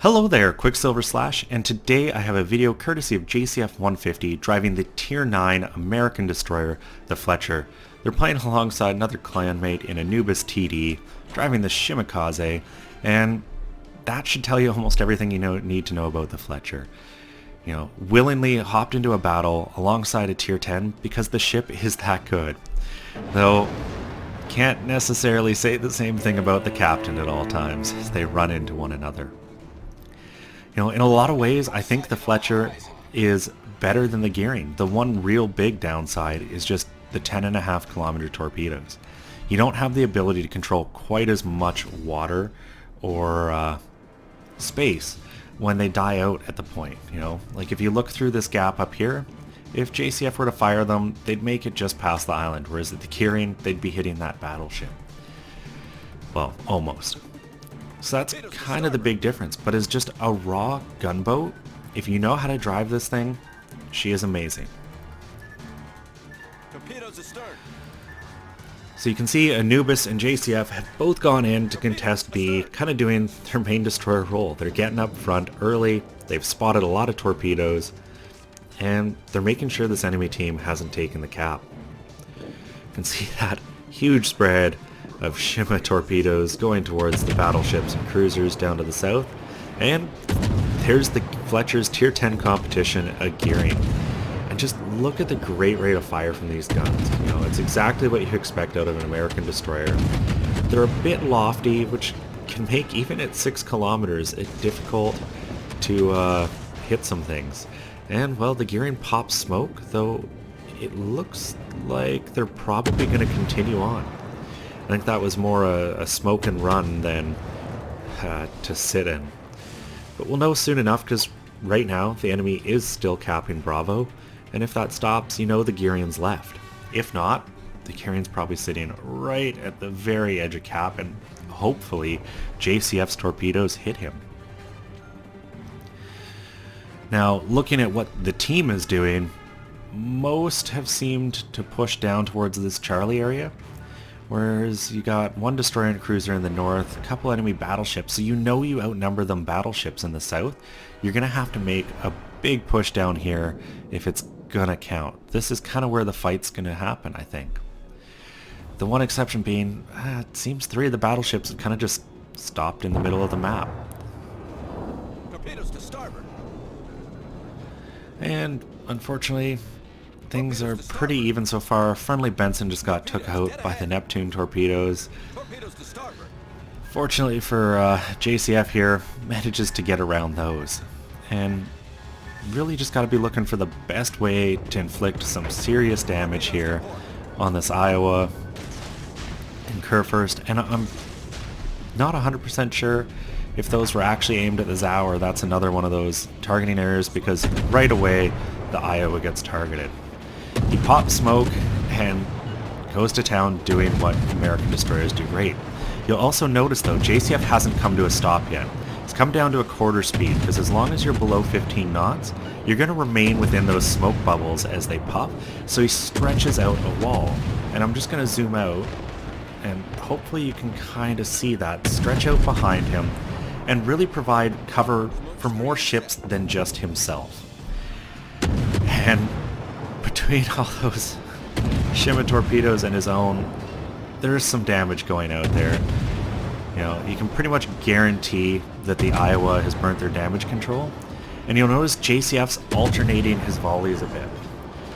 Hello there, Qckslvrslash, and today I have a video courtesy of JCF 150 driving the Tier 9 American destroyer, the Fletcher. They're playing alongside another clanmate in Anubis TD, driving the Qckslvrslash, and that should tell you almost everything you need to know about the Fletcher. Willingly hopped into a battle alongside a Tier 10 because the ship is that good. Though, can't necessarily say the same thing about the captain at all times, as they run into one another. In a lot of ways, I think the Fletcher is better than the gearing. The one real big downside is just the 10.5 kilometer torpedoes. You don't have the ability to control quite as much water or space when they die out at the point. Like if you look through this gap up here, if JCF were to fire them, they'd make it just past the island, whereas at the gearing, they'd be hitting that battleship. Well, almost. So that's kind of the big difference, but as just a raw gunboat, if you know how to drive this thing, she is amazing. Torpedoes astern. So you can see Anubis and JCF have both gone in to contest B, kind of doing their main destroyer role. They're getting up front early, they've spotted a lot of torpedoes, and they're making sure this enemy team hasn't taken the cap. You can see that huge spread of Shima torpedoes going towards the battleships and cruisers down to the south, and there's the Fletcher's Tier 10 competition, a gearing. And just look at the great rate of fire from these guns. It's exactly what you expect out of an American destroyer. They're a bit lofty, which can make, even at 6 kilometers, it difficult to hit some things. And, well, the gearing pops smoke, though it looks like they're probably going to continue on. I think that was more a smoke and run than to sit in. But we'll know soon enough, because right now the enemy is still capping Bravo, and if that stops, the gearing's left. If not, the gearing's probably sitting right at the very edge of cap, and hopefully JCF's torpedoes hit him. Now, looking at what the team is doing, most have seemed to push down towards this Charlie area. Whereas you got one destroyer and cruiser in the north, a couple enemy battleships, so you outnumber them battleships in the south. You're going to have to make a big push down here if it's going to count. This is kind of where the fight's going to happen, I think. The one exception being, it seems 3 of the battleships have kind of just stopped in the middle of the map. Torpedoes to starboard. And unfortunately, things are pretty even so far. Friendly Benson just got took out by the Neptune torpedoes. Fortunately for JCF here, manages to get around those. And really just got to be looking for the best way to inflict some serious damage here on this Iowa and Kurfürst. And I'm not 100% sure if those were actually aimed at the Zau, or that's another one of those targeting errors, because right away the Iowa gets targeted. He pops smoke and goes to town doing what American destroyers do great. You'll also notice though, JCF hasn't come to a stop yet. It's come down to a quarter speed, because as long as you're below 15 knots, you're going to remain within those smoke bubbles as they pop, so he stretches out a wall. And I'm just going to zoom out, and hopefully you can kind of see that stretch out behind him, and really provide cover for more ships than just himself. And between all those Shima torpedoes and his own, there's some damage going out there. You can pretty much guarantee that the Iowa has burnt their damage control. And you'll notice JCF's alternating his volleys a bit.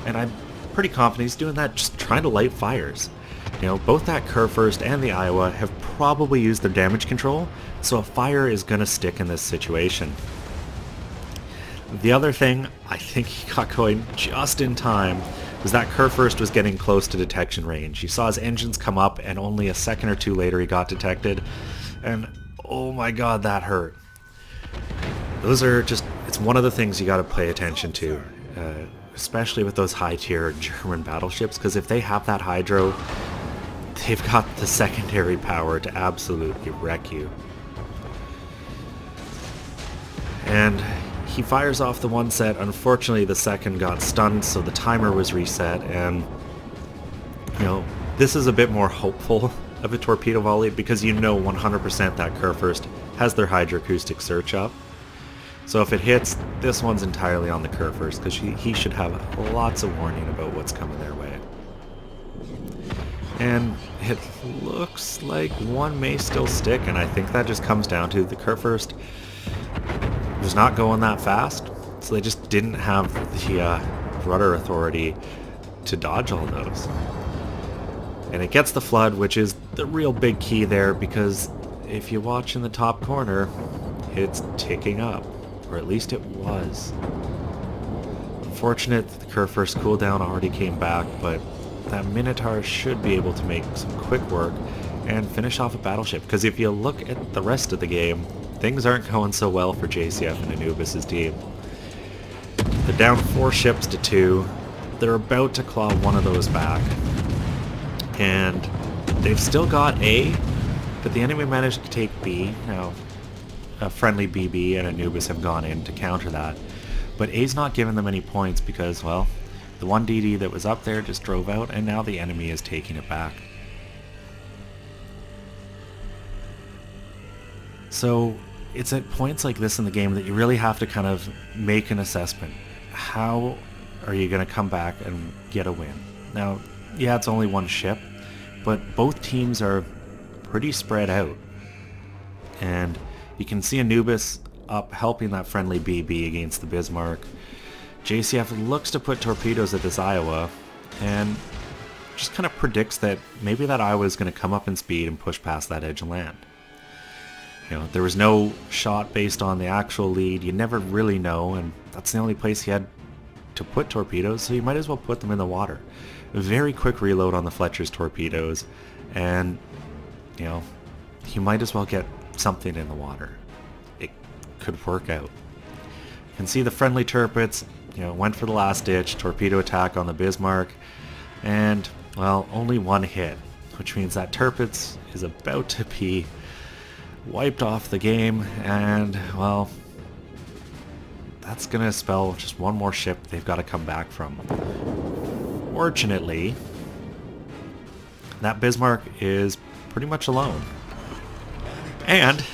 And I'm pretty confident he's doing that just trying to light fires. Both that Kurfürst and the Iowa have probably used their damage control, so a fire is going to stick in this situation. The other thing I think he got going just in time was that Kurfürst was getting close to detection range. You saw his engines come up, and only a second or two later he got detected. And oh my god, that hurt. Those are just, it's one of the things you got to pay attention to, especially with those high-tier German battleships, because if they have that hydro, they've got the secondary power to absolutely wreck you. And he fires off the one set. Unfortunately, the second got stunned, so the timer was reset, and this is a bit more hopeful of a torpedo volley, because 100% that Kurfürst has their hydroacoustic search up. So if it hits, this one's entirely on the Qckslvrslash because he should have lots of warning about what's coming their way. And it looks like one may still stick, and I think that just comes down to the Qckslvrslash was not going that fast, so they just didn't have the rudder authority to dodge all those. And it gets the flood, which is the real big key there, because if you watch in the top corner, it's ticking up, or at least it was. Unfortunate that the Qckslvrslash cooldown already came back, but that Minotaur should be able to make some quick work and finish off a battleship, because if you look at the rest of the game, things aren't going so well for JCF and Anubis' team. They're down 4 ships to 2. They're about to claw one of those back. And they've still got A, but the enemy managed to take B. Now, a friendly BB and Anubis have gone in to counter that. But A's not giving them any points because, well, the one DD that was up there just drove out, and now the enemy is taking it back. So it's at points like this in the game that you really have to kind of make an assessment. How are you going to come back and get a win? Now, yeah, it's only one ship, but both teams are pretty spread out. And you can see Anubis up helping that friendly BB against the Bismarck. JCF looks to put torpedoes at this Iowa, and just kind of predicts that maybe that Iowa is going to come up in speed and push past that edge of land. You know, there was no shot based on the actual lead. You never really know, and that's the only place he had to put torpedoes, so you might as well put them in the water. A very quick reload on the Fletcher's torpedoes, and, you know, you might as well get something in the water. It could work out. You can see the friendly Tirpitz, you know, went for the last ditch torpedo attack on the Bismarck, and, well, only one hit, which means that Tirpitz is about to be wiped off the game, and, well, that's going to spell just one more ship they've got to come back from. Fortunately, that Bismarck is pretty much alone. And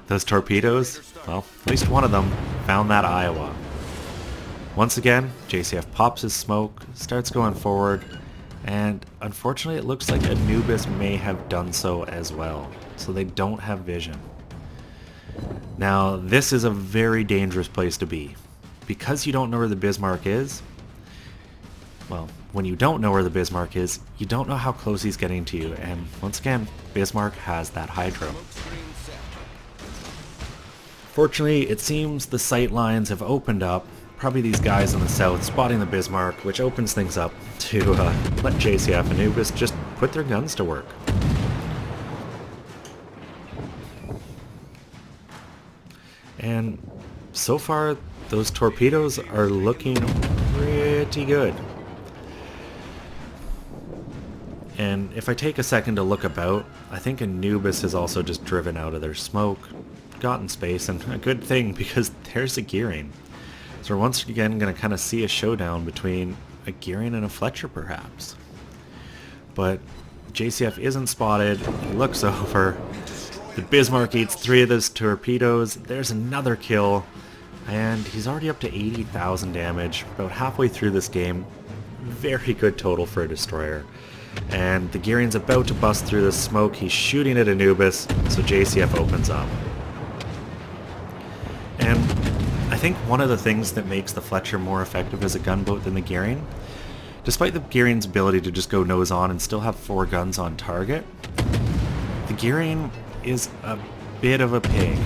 those torpedoes, well, at least one of them found that Iowa. Once again, JCF pops his smoke, starts going forward, and unfortunately it looks like Anubis may have done so as well, so they don't have vision. Now, this is a very dangerous place to be. Because you don't know where the Bismarck is, well, when you don't know where the Bismarck is, you don't know how close he's getting to you, and once again, Bismarck has that hydro. Fortunately, it seems the sight lines have opened up, probably these guys on the south spotting the Bismarck, which opens things up to let JCF and Anubis just put their guns to work. And so far, those torpedoes are looking pretty good. And if I take a second to look about, I think Anubis has also just driven out of their smoke, gotten space, and a good thing because there's a gearing. So we're once again going to kind of see a showdown between a gearing and a Fletcher perhaps. But JCF isn't spotted, he looks over, the Bismarck eats 3 of those torpedoes, there's another kill, and he's already up to 80,000 damage, about halfway through this game. Very good total for a destroyer. And the gearing's about to bust through the smoke, he's shooting at Anubis, so JCF opens up. And I think one of the things that makes the Fletcher more effective as a gunboat than the gearing, despite the gearing's ability to just go nose on and still have 4 guns on target, the gearing is a bit of a pig.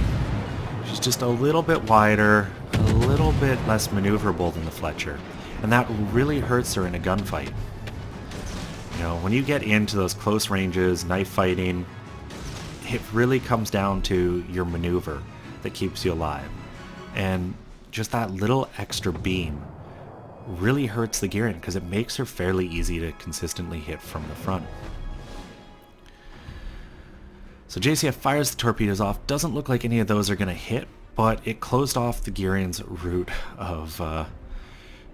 She's just a little bit wider, a little bit less maneuverable than the Fletcher, and that really hurts her in a gunfight. You know, when you get into those close ranges, knife fighting, it really comes down to your maneuver that keeps you alive. And just that little extra beam really hurts the gearing because it makes her fairly easy to consistently hit from the front. So JCF fires the torpedoes off. Doesn't look like any of those are going to hit, but it closed off the gearing's route of,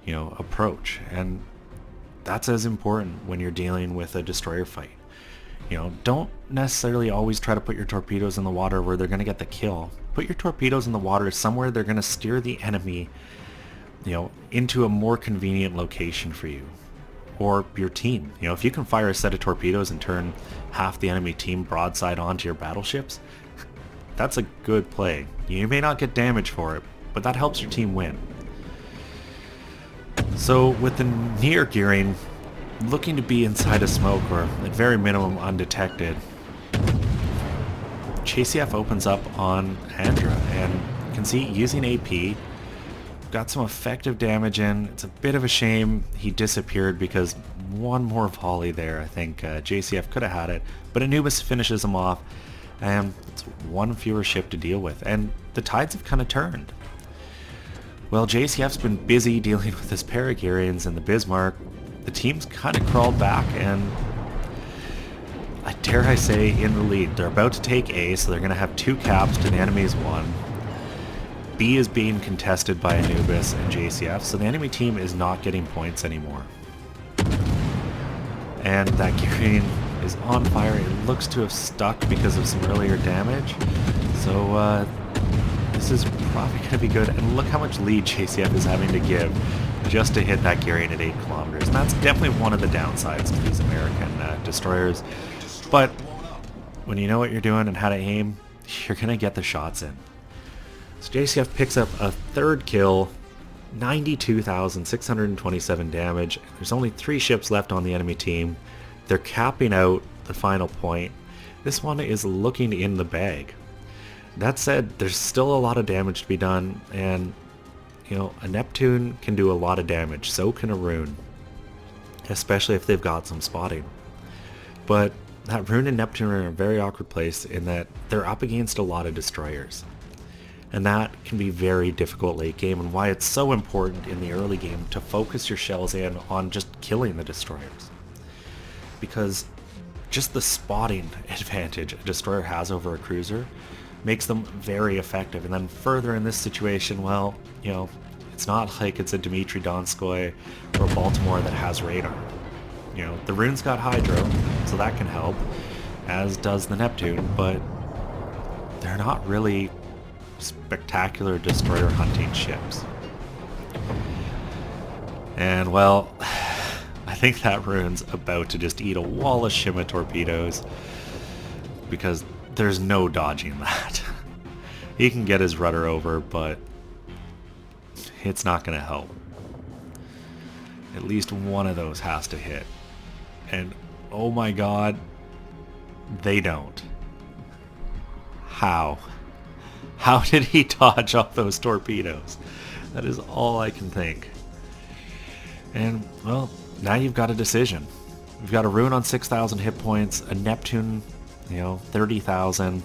approach. And that's as important when you're dealing with a destroyer fight. You know, don't necessarily always try to put your torpedoes in the water where they're going to get the kill, put your torpedoes in the water somewhere they're going to steer the enemy, into a more convenient location for you. Or your team. If you can fire a set of torpedoes and turn half the enemy team broadside onto your battleships, that's a good play. You may not get damage for it, but that helps your team win. So with the near gearing looking to be inside of smoke, or at very minimum undetected, Qckslvrslash opens up on Andra, and you can see using AP, got some effective damage in. It's a bit of a shame he disappeared, because one more volley there, I think Qckslvrslash could have had it, but Anubis finishes him off, and it's one fewer ship to deal with, and the tides have kind of turned. Well, Qckslvrslash's been busy dealing with his Paragearians and the Bismarck. The team's kind of crawled back, and I dare I say in the lead. They're about to take A, so they're going to have 2 caps to the enemy's 1. B is being contested by Anubis and Qckslvrslash, so the enemy team is not getting points anymore. And that gearing is on fire. It looks to have stuck because of some earlier damage. So this is probably going to be good. And look how much lead Qckslvrslash is having to give just to hit that gearing at 8 kilometers. And that's definitely one of the downsides of these American destroyers. But when you know what you're doing and how to aim, you're going to get the shots in. So Qckslvrslash picks up a 3rd kill, 92,627 damage. There's only 3 ships left on the enemy team. They're capping out the final point. This one is looking in the bag. That said, there's still a lot of damage to be done, and a Neptune can do a lot of damage, so can a Rune, especially if they've got some spotting. But that Rune and Neptune are in a very awkward place in that they're up against a lot of destroyers. And that can be very difficult late game, and why it's so important in the early game to focus your shells in on just killing the destroyers. Because just the spotting advantage a destroyer has over a cruiser makes them very effective. And then further in this situation, well, it's not like it's a Dmitry Donskoy or a Baltimore that has radar. The Rune's got Hydro, so that can help, as does the Neptune, but they're not really spectacular destroyer hunting ships. And well, I think that Rune's about to just eat a wall of Shima torpedoes, because there's no dodging that. He can get his rudder over, but it's not going to help. At least one of those has to hit. And oh my god, they don't. How? How did he dodge off those torpedoes? That is all I can think. And, well, now you've got a decision. You've got a Rune on 6,000 hit points, a Neptune, 30,000.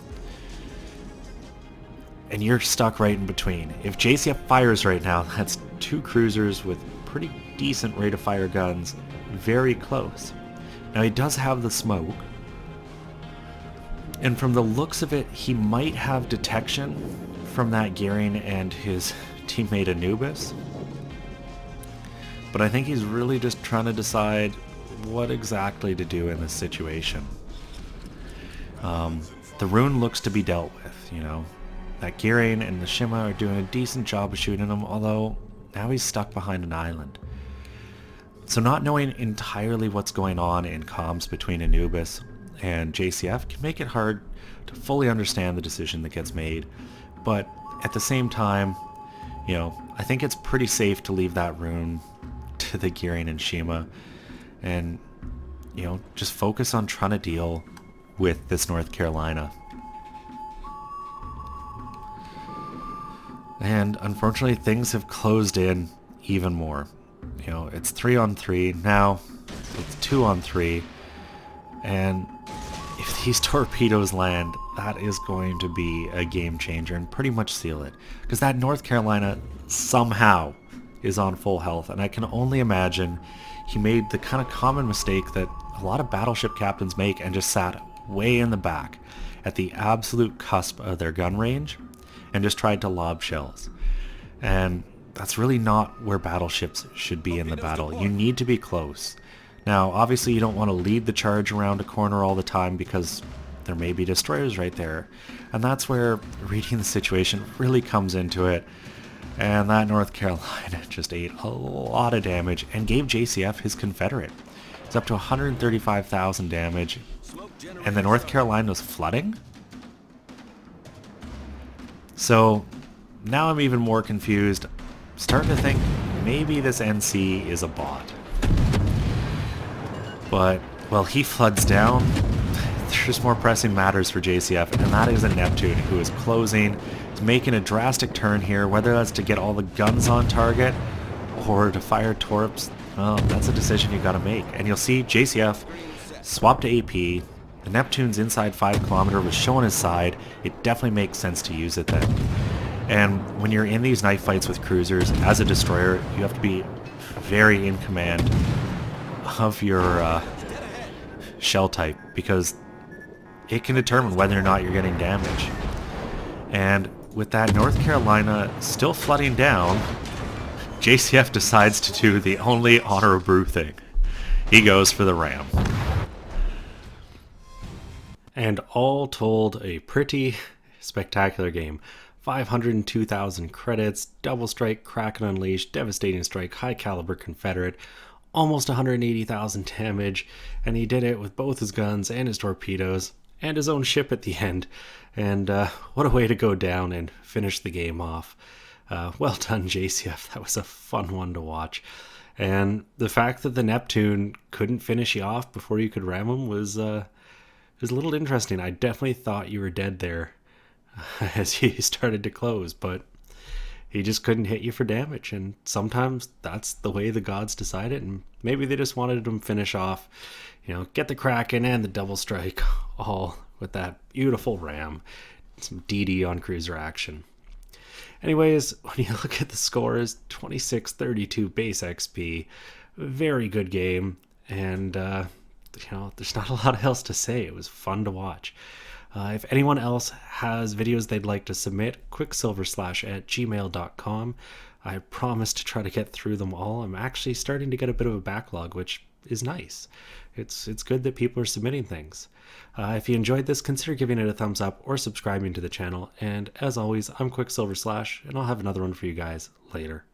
And you're stuck right in between. If Qckslvrslash fires right now, that's 2 cruisers with pretty decent rate of fire guns very close. Now he does have the smoke, and from the looks of it, he might have detection from that gearing and his teammate Anubis. But I think he's really just trying to decide what exactly to do in this situation. The Rune looks to be dealt with, That gearing and the Shima are doing a decent job of shooting him, although now he's stuck behind an island. So not knowing entirely what's going on in comms between Anubis and Qckslvrslash can make it hard to fully understand the decision that gets made. But at the same time, I think it's pretty safe to leave that Rune to the gearing and Shima, and just focus on trying to deal with this North Carolina. And unfortunately, things have closed in even more. It's 3-on-3 now. It's 2-on-3, and if these torpedoes land, that is going to be a game changer and pretty much seal it, because that North Carolina somehow is on full health, and I can only imagine he made the kind of common mistake that a lot of battleship captains make and just sat way in the back at the absolute cusp of their gun range and just tried to lob shells. And that's really not where battleships should be in the battle. You need to be close. Now, obviously you don't want to lead the charge around a corner all the time, because there may be destroyers right there. And that's where reading the situation really comes into it. And that North Carolina just ate a lot of damage and gave JCF his Confederate. It's up to 135,000 damage. And the North Carolina was flooding? So now I'm even more confused. Starting to think maybe this NC is a bot. But, well, he floods down. There's more pressing matters for JCF, and that is a Neptune who is closing. He's making a drastic turn here, whether that's to get all the guns on target or to fire torps. Well, that's a decision you gotta make. And you'll see JCF swap to AP. The Neptune's inside 5 kilometer was showing his side. It definitely makes sense to use it then. And when you're in these knife fights with cruisers, as a destroyer, you have to be very in command of your shell type, because it can determine whether or not you're getting damage. And with that North Carolina still flooding down, JCF decides to do the only honorable thing. He goes for the ram. And all told, a pretty spectacular game. 502,000 credits, double strike, Kraken Unleashed, devastating strike, high caliber Confederate, almost 180,000 damage, and he did it with both his guns and his torpedoes and his own ship at the end. And what a way to go down and finish the game off. Well done, JCF. That was a fun one to watch. And the fact that the Neptune couldn't finish you off before you could ram him was a little interesting. I definitely thought you were dead there as he started to close, but he just couldn't hit you for damage. And sometimes that's the way the gods decide it, and maybe they just wanted him to finish off, you know, get the Kraken and the double strike all with that beautiful ram. Some DD on cruiser action. Anyways, when you look at the scores, 26-32 base XP, very good game, and you know, there's not a lot else to say. It was fun to watch. If anyone else has videos they'd like to submit, Qckslvrslash@gmail.com. I promise to try to get through them all. I'm actually starting to get a bit of a backlog, which is nice. It's good that people are submitting things. If you enjoyed this, consider giving it a thumbs up or subscribing to the channel. And as always, I'm Qckslvrslash, and I'll have another one for you guys later.